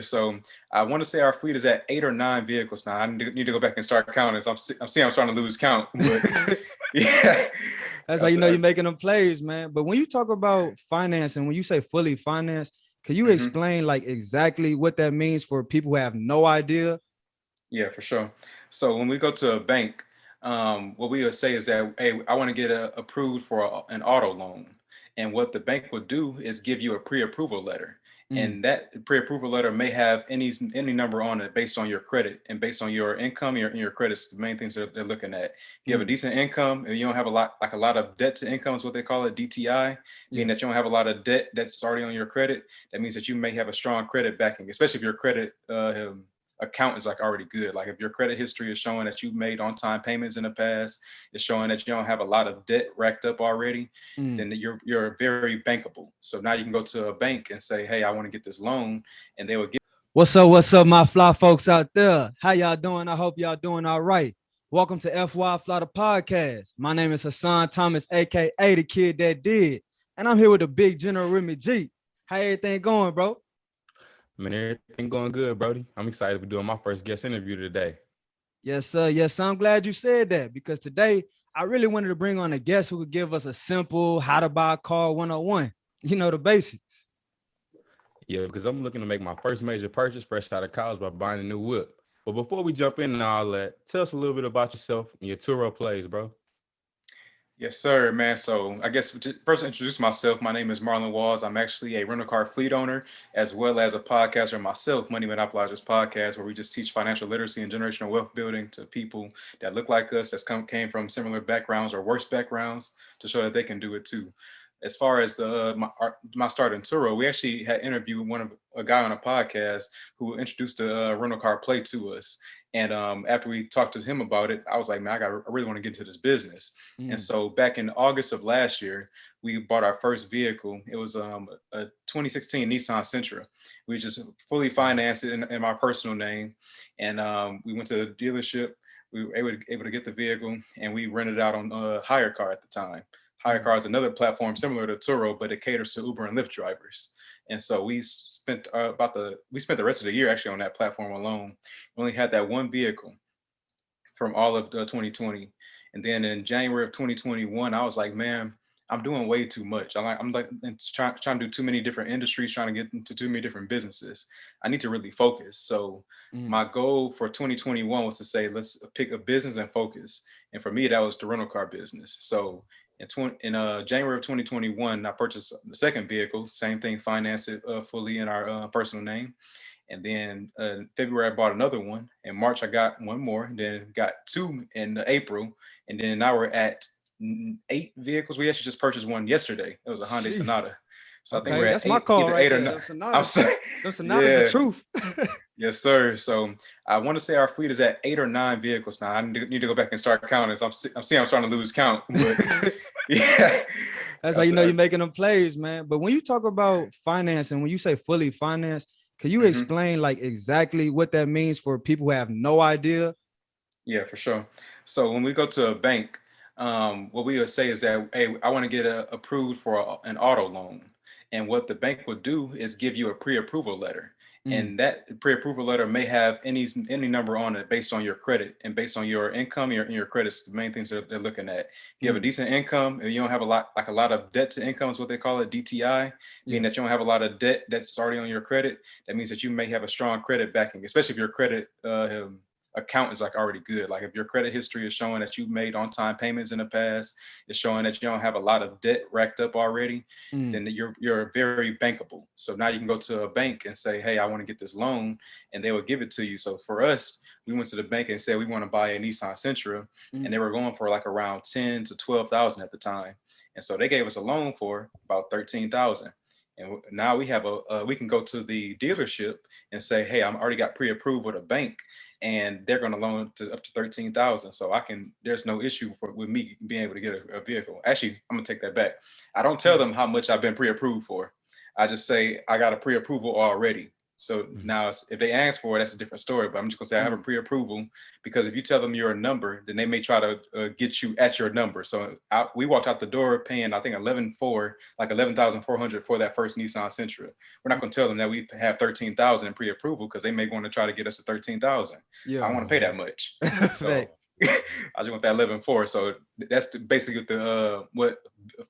So I want to say our fleet is at 8 or 9 vehicles now. I need to go back and start counting. I'm seeing I'm starting to lose count, but yeah, That's how you that's know you're making them plays, man. But when you talk about financing, when you say fully financed, can you mhm. explain like exactly what that means for people who have no idea? Yeah, for sure. So when we go to a bank, what we would say is that, hey, I want to get approved for an auto loan. And what the bank would do is give you a pre-approval letter. Mm, And that pre-approval letter may have any number on it based on your credit and based on your income, your credits, the main things that they're looking at. If you have a mm, decent income and you don't have a lot of debt to income is what they call it, DTI, yeah. meaning that you don't have a lot of debt that's already on your credit. That means that you may have a strong credit backing, especially if your credit account is like already good. Like if your credit history is showing that you've made on time payments in the past, it's showing that you don't have a lot of debt racked up already, Mm. then you're very bankable. So now you can go to a bank and say, hey, I want to get this loan, and they will give. What's up, my fly folks out there? How y'all doing? I hope y'all doing all right. Welcome to FYI FLI the Podcast. My name is Hassan Thomas, aka the kid that did. And I'm here with the big General Remy G. How everything going, bro? Man, everything going good, Brody. I'm excited for doing my first guest interview today. Yes, sir. Yes, sir. I'm glad you said that because today I really wanted to bring on a guest who could give us a simple how to buy a car 101. You know, the basics. Yeah, because I'm looking to make my first major purchase fresh out of college by buying a new whip. But before we jump in and all that, tell us a little bit about yourself and your Turo plays, bro. Yes, sir, man. So I guess first introduce myself. My name is Marlon Walls. I'm actually a rental car fleet owner as well as a podcaster myself, Money Monopolizers Podcast, where we just teach financial literacy and generational wealth building to people that look like us, came from similar backgrounds or worse backgrounds, to show that they can do it too. As far as my start in Turo, we actually had interviewed a guy on a podcast who introduced the rental car play to us. And after we talked to him about it, I was like, man, I really want to get into this business. And Mm. so back in August of last year, we bought our first vehicle. It was a 2016 Nissan Sentra. We just fully financed it in my personal name. And we went to the dealership. We were able to get the vehicle, and we rented it out on Hire Car at the time. Hire Mm. Car is another platform similar to Turo, but it caters to Uber and Lyft drivers. And so we spent the rest of the year actually on that platform alone. We only had that one vehicle from all of 2020. And then in January of 2021, I was like, man, I'm doing way too much. I'm like trying to do too many different industries, trying to get into too many different businesses. I need to really focus. So Mm. my goal for 2021 was to say, let's pick a business and focus. And for me, that was the rental car business. So in January of 2021, I purchased the second vehicle, same thing, financed it fully in our personal name. And then February, I bought another one. In March, I got one more. And then got two in April. And then now we're at 8 vehicles. We actually just purchased one yesterday. It was a Hyundai Sheesh. Sonata. So I think we're Okay, at that's my eight, call either right eight or there. nine. The I'm Sonatas. sorry. The Sonatas, the Yeah. truth. Yes, sir. So I want to say our fleet is at 8 or 9 vehicles now. I need to go back and start counting. I'm seeing I'm starting to lose count. But yeah, That's how that's you know you're making them plays, man. But when you talk about financing, when you say fully financed, can you mhm. explain like exactly what that means for people who have no idea? Yeah, for sure. So when we go to a bank, what we would say is that, hey, I want to get approved for an auto loan. And what the bank would do is give you a pre-approval letter. Mm, And that pre-approval letter may have any number on it based on your credit and based on your income, your credits, the main things that they're looking at. If you have a mm, decent income and you don't have a lot of debt to income is what they call it, DTI, meaning yeah. that you don't have a lot of debt that's already on your credit. That means that you may have a strong credit backing, especially if your credit account is like already good. Like if your credit history is showing that you've made on time payments in the past, it's showing that you don't have a lot of debt racked up already, Mm, then you're very bankable. So now you can go to a bank and say, hey, I want to get this loan, and they will give it to you. So for us, we went to the bank and said we want to buy a Nissan Sentra, and mm, they were going for like around 10 to 12,000 at the time. And so they gave us a loan for about 13,000. And now we can go to the dealership and say, hey, I'm already got pre-approved with a bank, and they're going to loan to up to 13,000. So there's no issue with me being able to get a vehicle. Actually, I'm gonna take that back. I don't tell mm. them how much I've been pre-approved for. I just say I got a pre-approval already. So now if they ask for it, that's a different story. But I'm just gonna say I have a pre-approval, because if you tell them you're a number, then they may try to get you at your number. So we walked out the door paying, I think, $11,400 for that first Nissan Sentra. We're not gonna tell them that we have 13,000 in pre-approval, because they may want to try to get us to 13,000. I don't want to pay that much. So I just want that 11.4. So that's basically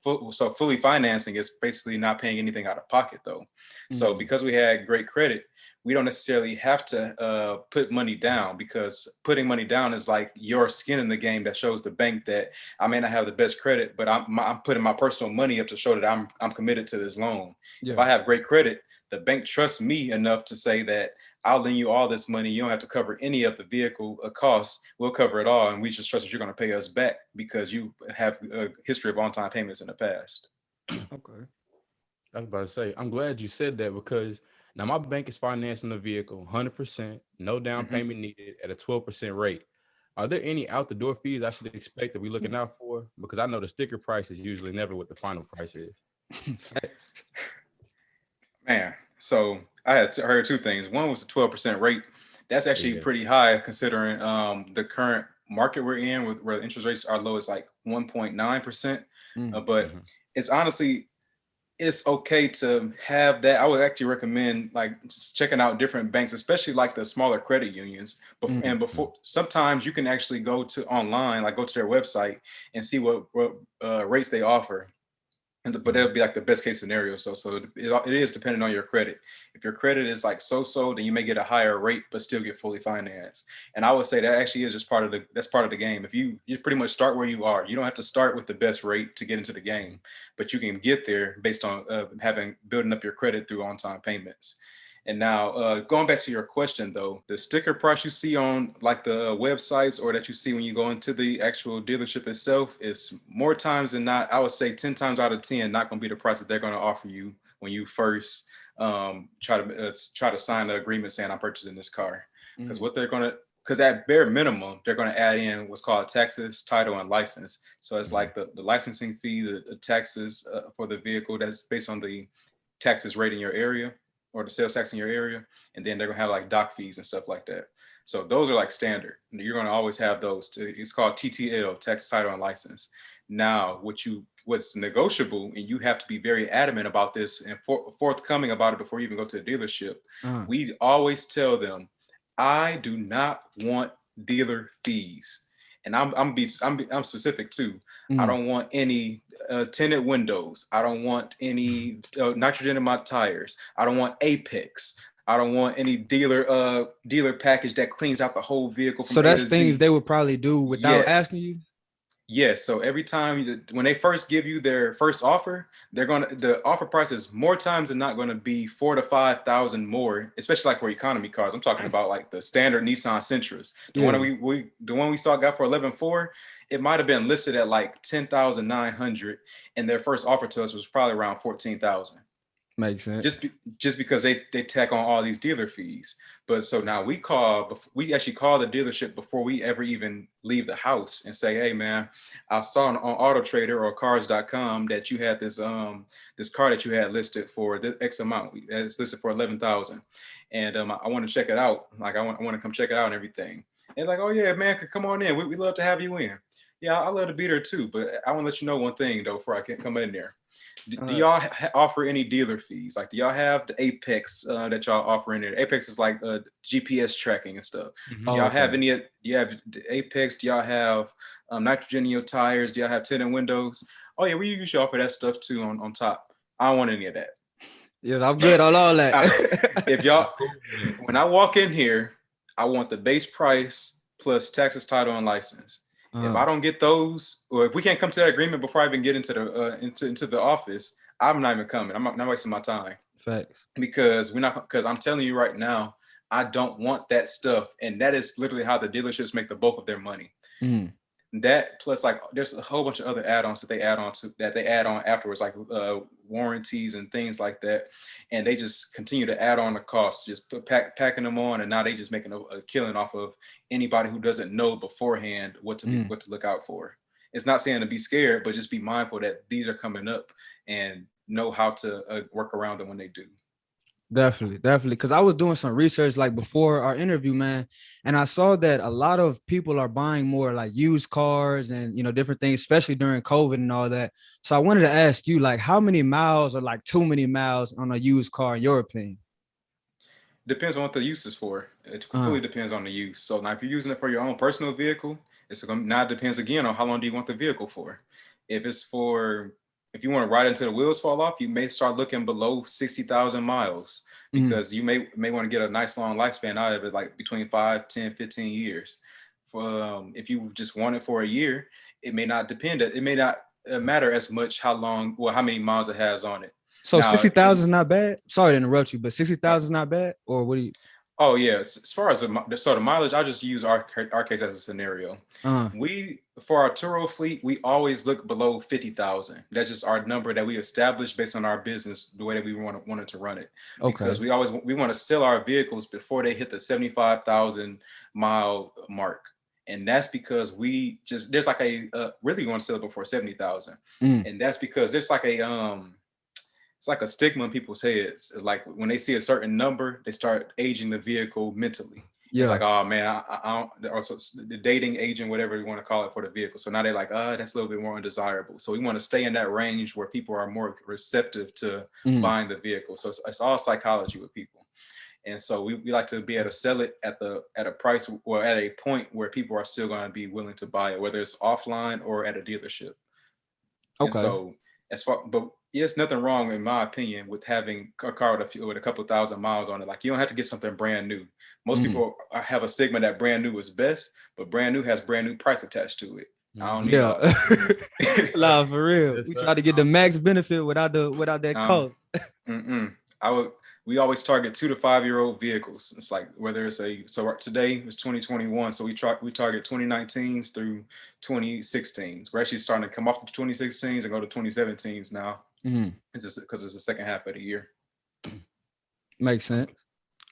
so fully financing is basically not paying anything out of pocket though. So because we had great credit, we don't necessarily have to put money down, because putting money down is like your skin in the game that shows the bank that I may not have the best credit, but I'm putting my personal money up to show that I'm committed to this loan. If I have great credit, the bank trusts me enough to say that I'll lend you all this money. You don't have to cover any of the vehicle costs. We'll cover it all. And we just trust that you're going to pay us back because you have a history of on-time payments in the past. Okay. I was about to say, I'm glad you said that, because now my bank is financing the vehicle 100%, no down payment needed, at a 12% rate. Are there any out-the-door fees I should expect that we're looking out for? Because I know the sticker price is usually never what the final price is. Man, so I had heard two things. One was the 12% rate. That's actually pretty high considering the current market we're in, where the interest rates are low as like 1.9%. But it's honestly, it's okay to have that. I would actually recommend like just checking out different banks, especially like the smaller credit unions. And before, sometimes you can actually go to their website and see what rates they offer. But that'll be like the best case scenario. So it is dependent on your credit. If your credit is like so, then you may get a higher rate, but still get fully financed. And I would say that actually is just part of the game. If you pretty much start where you are, you don't have to start with the best rate to get into the game, but you can get there based on building up your credit through on-time payments. And now going back to your question though, the sticker price you see on like the websites or that you see when you go into the actual dealership itself is more times than not, I would say 10 times out of 10, not going to be the price that they're going to offer you when you first try to sign the agreement saying I'm purchasing this car. Because at bare minimum, they're going to add in what's called taxes, title, and license. So it's like the licensing fee, the taxes for the vehicle that's based on the taxes rate in your area, or the sales tax in your area, and then they're gonna have like doc fees and stuff like that. So those are like standard. You're gonna always have those. It's called TTL, tax, title, and license. Now, what's negotiable, and you have to be very adamant about this and forthcoming about it before you even go to the dealership. We always tell them, I do not want dealer fees. And I'm specific too. I don't want any tinted windows. I don't want any nitrogen in my tires. I don't want Apex. I don't want any dealer package that cleans out the whole vehicle. So that's things they would probably do without asking you. Yes. So every time when they first give you their first offer, the offer price is more times than not going to be 4,000 to 5,000 more, especially like for economy cars. I'm talking about like the standard Nissan Sentras. The one we saw got for 11.4. It might have been listed at like 10,900, and their first offer to us was probably around 14,000. Makes sense. Just because they tack on all these dealer fees. But so now we actually call the dealership before we ever even leave the house and say, hey man, I saw on Auto Trader or cars.com that you had this car that you had listed for this X amount. It's listed for 11,000. And I want to check it out. Like I want to come check it out and everything. And like, oh yeah, man, come on in. We love to have you in. Yeah, I love to be there too. But I want to let you know one thing though, before I can come in there. Do y'all offer any dealer fees? Like, do y'all have the Apex that y'all offer in there? Apex is like GPS tracking and stuff. Do y'all have any? Do you have Apex? Do y'all have nitrogen in your tires? Do y'all have tinted windows? Oh yeah, we usually offer that stuff too on top. I don't want any of that. Yes, I'm good on all that. If y'all, when I walk in here, I want the base price plus taxes, title, and license. If I don't get those, or if we can't come to that agreement before I even get into the office, I'm not even coming. I'm not wasting my time. Facts. Because I'm telling you right now, I don't want that stuff. And that is literally how the dealerships make the bulk of their money. That plus like there's a whole bunch of other add-ons that they add on afterwards, like warranties and things like that. And they just continue to add on the costs, just packing them on, and now they just making a killing off of anybody who doesn't know beforehand what to look out for. It's not saying to be scared, but just be mindful that these are coming up and know how to work around them when they do. Definitely. Because I was doing some research like before our interview, man, and I saw that a lot of people are buying more like used cars and different things, especially during COVID and all that. So I wanted to ask you, like, how many miles are like too many miles on a used car, in your opinion? Depends on what the use is for. It Uh, completely depends on the use. So now, if you're using it for your own personal vehicle, now it depends again on how long do you want the vehicle for. If it's for if you want to ride until the wheels fall off, you may start looking below 60,000 miles mm, because you may want to get a nice long lifespan out of it, like between 5, 10, 15 years. If you just want it for a year, it may not depend. It may not matter as much how many miles it has on it. so Now, 60,000 is not bad. Sorry to interrupt you, but 60,000 is not bad. Or what do you? oh yeah, as far as the mileage, I just use our case as a scenario. Uh, We for our Turo fleet, we always look below 50,000. That's just our number that we established based on our business, the way that we wanted to run it. Because okay. we want to sell our vehicles before they hit the 75,000 mile mark, and that's because there's like really want to sell it before 70,000, Mm, and that's because there's like it's like a stigma in people's heads. Like when they see a certain number, they start aging the vehicle mentally. It's yeah. like, oh man, I don't. Also, the dating agent, whatever you want to call it for the vehicle. So now they're like, that's a little bit more undesirable. So we want to stay in that range where people are more receptive to Mm, buying the vehicle. So it's all psychology with people. And so we like to be able to sell it at a price or at a point where people are still going to be willing to buy it, whether it's offline or at a dealership. And okay. so but there's nothing wrong, in my opinion, with having a car with a couple thousand miles on it. Like you don't have to get something brand new. Most Mm, people have a stigma that brand new is best, but brand new has brand new price attached to it. I don't need yeah. all that. Nah, for real. Yes, We sir. try to get the max benefit without that um, cost. I would. We always target 2 to 5 year old vehicles. It's like whether it's today it's 2021, so we target 2019s through 2016s. We're actually starting to come off the 2016s and go to 2017s now. Mm, It's because it's the second half of the year. makes sense.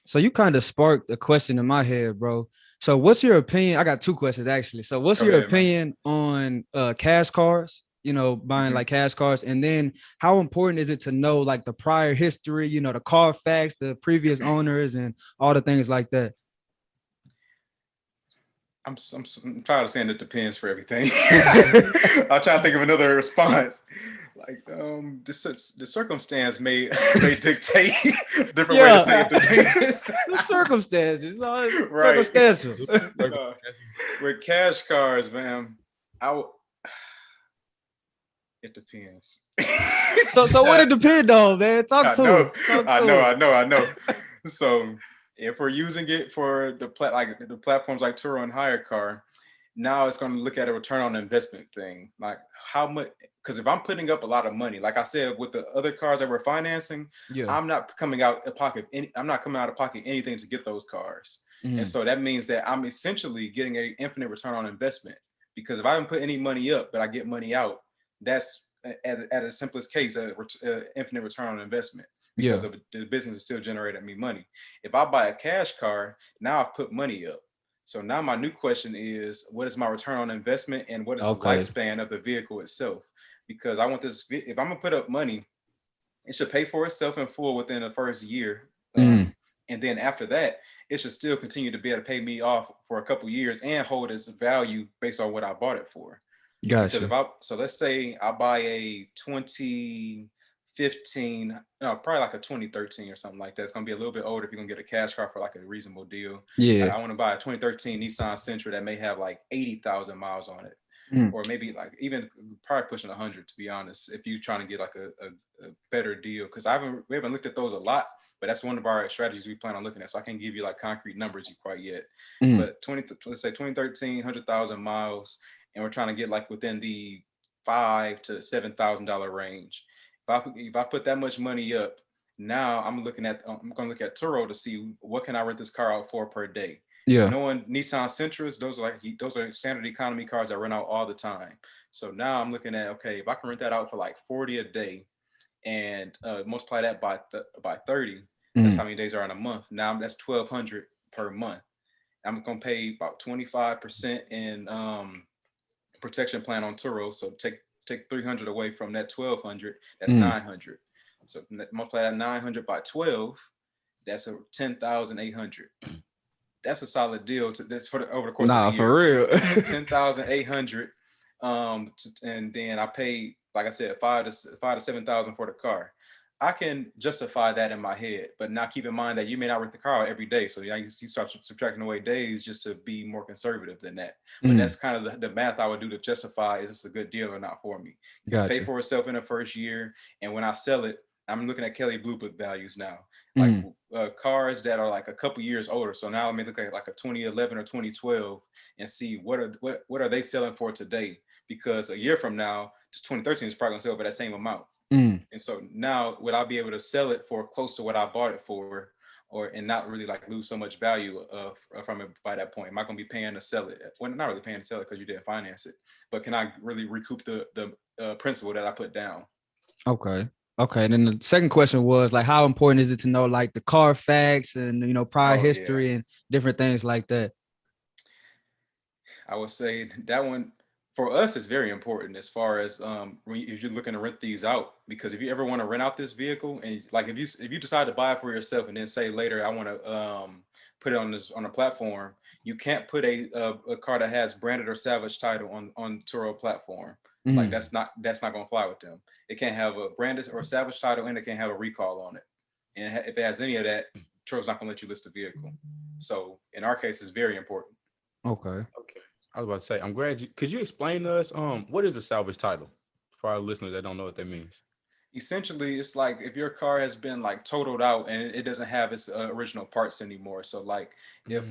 So you kind of sparked a question in my head, bro. So what's your opinion? I got two questions actually. So what's Go your ahead, man. opinion on cash cars? Buying Mhm. like cash cars, and then how important is it to know like the prior history, the Carfax, the previous owners, and all the things like that? I'm tired of saying it depends for everything. I'll try to think of another response. Like the circumstance may dictate a different way to say Yeah, it depends. the circumstances, it's Right. circumstantial. Uh, with cash cars, man, it depends. So what it depend on, man? Talk I to us. know, Talk I to know, us. I know, I know. So if we're using it for like the platforms like Turo and Hire Car, now it's going to look at a return on investment thing, like how much. Because if I'm putting up a lot of money, like I said with the other cars that we're financing, Yeah. I'm not coming out of pocket. I'm not coming out of pocket anything to get those cars, and Mm, so that means that I'm essentially getting an infinite return on investment. Because if I don't put any money up, but I get money out, that's at a simplest case, infinite return on investment because yeah. the business is still generating me money. If I buy a cash car, now I've put money up. So now my new question is, what is my return on investment and what is the Okay. lifespan of the vehicle itself? Because I want this, if I'm gonna put up money, it should pay for itself in full within the first year. Mm, And then after that, it should still continue to be able to pay me off for a couple years and hold its value based on what I bought it for. Because gotcha. so let's say I buy a 2015, no, probably like a 2013 or something like that. It's gonna be a little bit older if you're gonna get a cash car for like a reasonable deal. Like Yeah. I want to buy a 2013 Nissan Sentra that may have like 80,000 miles on it, Mm, or maybe like even probably pushing 100 to be honest. If you're trying to get like a better deal, because we haven't looked at those a lot, but that's one of our strategies we plan on looking at. So I can't give you like concrete numbers quite yet, mm, but let's say 2013, 100,000 miles, and we're trying to get like within the $5,000 to $7,000 range. If I put that much money up, now I'm going to look at Turo to see what can I rent this car out for per day. yeah. Knowing Nissan Sentras, those are standard economy cars that run out all the time. So now I'm looking at, okay, if I can rent that out for like 40 a day and multiply that by 30, that's Mm, how many days are in a month. Now that's 1,200 per month. I'm gonna pay about 25% in protection plan on Turo. So take 300 away from that 1,200. That's mm, 900. So multiply that 900 by 12. that's a 10,800. That's a solid deal that's for over the course of the Nah, year. for real. 10,800. And then I paid, like I said, 5 to 7,000 for the car. I can justify that in my head, but now keep in mind that you may not rent the car out every day. So you start subtracting away days just to be more conservative than that. But that's kind of the math I would do to justify, is this a good deal or not for me? It can pay for itself in the first year. And when I sell it, I'm looking at Kelly Blue Book values now, like cars that are like a couple years older. So now let me look at like a 2011 or 2012 and see what are they selling for today? Because a year from now, just 2013 is probably gonna sell for that same amount. And so now would I be able to sell it for close to what I bought it for, and not really like lose so much value from it by that point? Am I gonna be paying to sell it? Well, not really paying to sell it because you didn't finance it, but can I really recoup the principal that I put down? Okay. And then the second question was like, how important is it to know like the Carfax and prior history and different things like that? I would say that one for us is very important as far as if you're looking to rent these out, because if you ever want to rent out this vehicle, and like if you decide to buy it for yourself and then say later I want to put it on a platform, you can't put a car that has branded or salvage title on Turo platform. Like that's not gonna fly with them. It can't have a branded or salvage title, and it can't have a recall on it. And if it has any of that, Turo's not gonna let you list the vehicle. So in our case, it's very important. Okay. I was about to say, I'm glad could you explain to us what is a salvage title for our listeners that don't know what that means? Essentially, it's like if your car has been like totaled out and it doesn't have its original parts anymore. So like if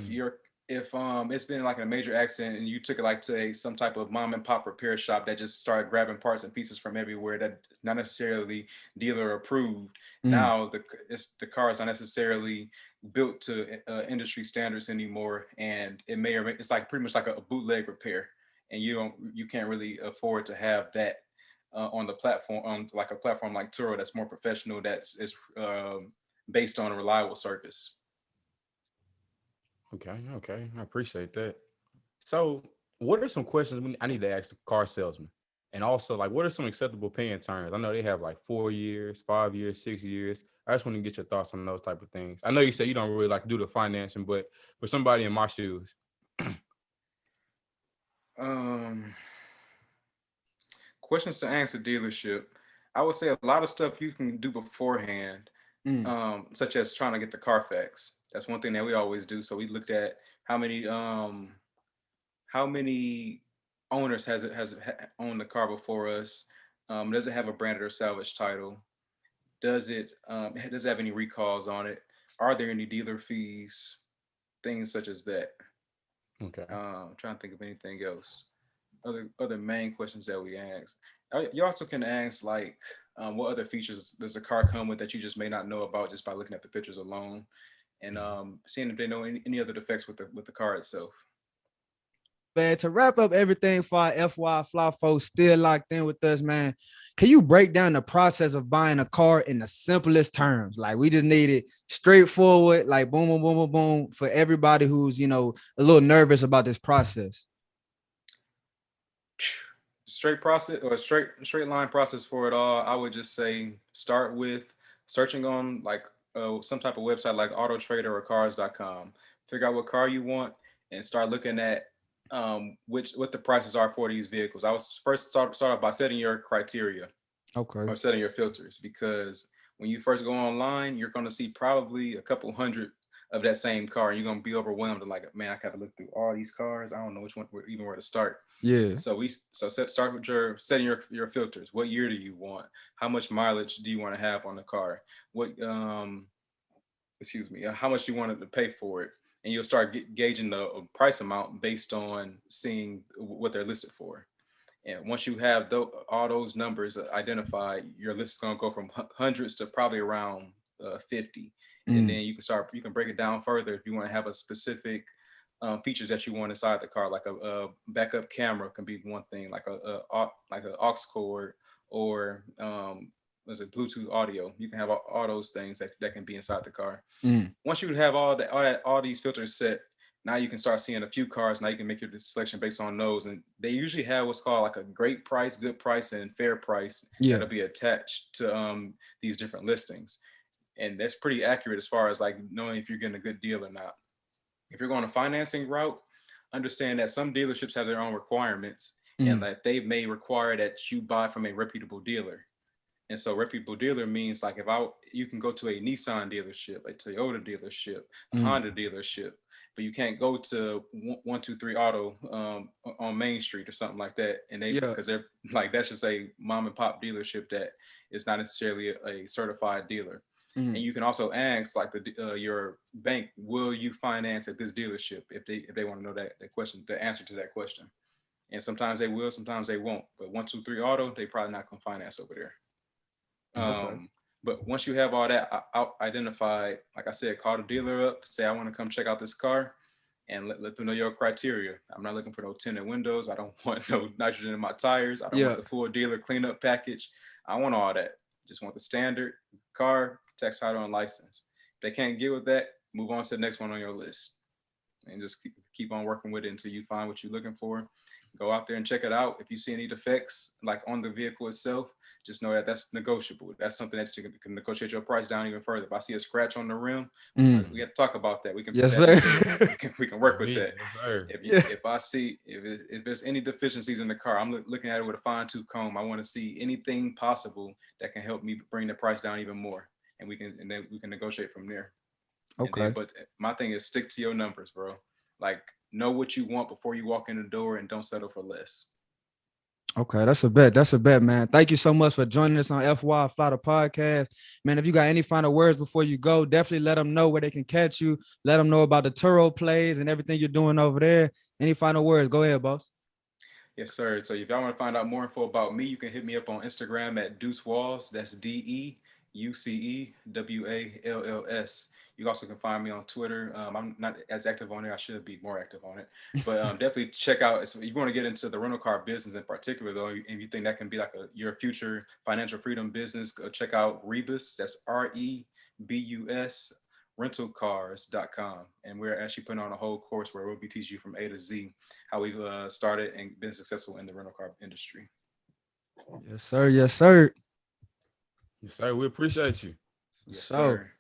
it's been like a major accident and you took it like to some type of mom and pop repair shop that just started grabbing parts and pieces from everywhere that's not necessarily dealer approved. Now the car is not necessarily built to industry standards anymore, and it's like pretty much like a bootleg repair, and you can't really afford to have that on the platform, on like a platform like Turo that's more professional, that's is based on a reliable service. Okay, I appreciate that. So, what are some questions I need to ask the car salesman? And also, like, what are some acceptable paying terms? I know they have like 4 years, 5 years, 6 years. I just want to get your thoughts on those type of things. I know you say you don't really like to do the financing, but for somebody in my shoes, Um, Questions to answer dealership. I would say a lot of stuff you can do beforehand, such as trying to get the Carfax. That's one thing that we always do. So we looked at how many owners has owned the car before us. Does it have a branded or salvage title? Does it have any recalls on it? Are there any dealer fees? Things such as that. okay. Trying to think of anything else. Other main questions that we ask. You also can ask like, what other features does a car come with that you just may not know about just by looking at the pictures alone, and seeing if they know any other defects with the car itself. Man, to wrap up everything for our FYI FLI folks still locked in with us, man, can you break down the process of buying a car in the simplest terms? Like, we just need it straightforward, like boom, boom, boom, boom, boom, for everybody who's, a little nervous about this process. Straight process, or straight line process for it all. I would just say start with searching on like some type of website like Auto Trader or Cars.com. Figure out what car you want and start looking at what the prices are for these vehicles. I was first start off by setting your criteria. Okay. Or setting your filters, because when you first go online, you're going to see probably a couple hundred of that same car. You're going to be overwhelmed and like, man, I got to look through all these cars. I don't know which one, even where to start. Yeah. So start with setting your filters. What year do you want? How much mileage do you want to have on the car? What how much you wanted to pay for it, and you'll start gauging the price amount based on seeing what they're listed for. And once you have all those numbers identified, your list is going to go from hundreds to probably around 50. And then you can break it down further if you want to have a specific features that you want inside the car, like a backup camera can be one thing, like like an aux cord, or was it Bluetooth audio. You can have all those things that can be inside the car. Once you have all these filters set, now you can start seeing a few cars. Now you can make your selection based on those, and they usually have what's called like a great price, good price, and fair price that'll be attached to these different listings. And that's pretty accurate as far as like knowing if you're getting a good deal or not. If you're going a financing route, understand that some dealerships have their own requirements and that they may require that you buy from a reputable dealer. And so reputable dealer means like you can go to a Nissan dealership, a Toyota dealership, a Honda dealership, but you can't go to 123 Auto on Main Street or something like that. And because they're like, that's just a mom and pop dealership that is not necessarily a certified dealer. And you can also ask like your bank, will you finance at this dealership if they want to know that question, the answer to that question. And sometimes they will, sometimes they won't. But 123 Auto, they probably not gonna finance over there. But once you have all that identified, like I said, call the dealer up, say I want to come check out this car, and let them know your criteria. I'm not looking for no tinted windows. I don't want no nitrogen in my tires. I don't want the full dealer cleanup package. I want all that. Just want the standard car, tax title, and license. If they can't get with that, move on to the next one on your list, and just keep on working with it until you find what you're looking for. Go out there and check it out. If you see any defects, like on the vehicle itself, just know that that's negotiable. That's something that you can negotiate your price down even further. If I see a scratch on the rim, we have to talk about that. We can, we can work with that. If I see if there's any deficiencies in the car, I'm looking at it with a fine-tooth comb. I want to see anything possible that can help me bring the price down even more, and then we can negotiate from there. Okay. But my thing is stick to your numbers, bro. Like, know what you want before you walk in the door, and don't settle for less. Okay, that's a bet. That's a bet, man. Thank you so much for joining us on FYI FLI Podcast. Man, if you got any final words before you go, definitely let them know where they can catch you. Let them know about the Turo plays and everything you're doing over there. Any final words? Go ahead, boss. Yes, sir. So if y'all want to find out more info about me, you can hit me up on Instagram at Deuce Walls. That's DEUCEWALLS. You also can find me on Twitter. I'm not as active on it. I should be more active on it. But definitely check out. If you want to get into the rental car business in particular, though, and you think that can be like your future financial freedom business, go check out Rebus. That's REBUS rentalcars.com. And we're actually putting on a whole course where we'll be teaching you from A to Z how we've started and been successful in the rental car industry. Yes, sir. Yes, sir. Yes, sir. We appreciate you. Yes, sir.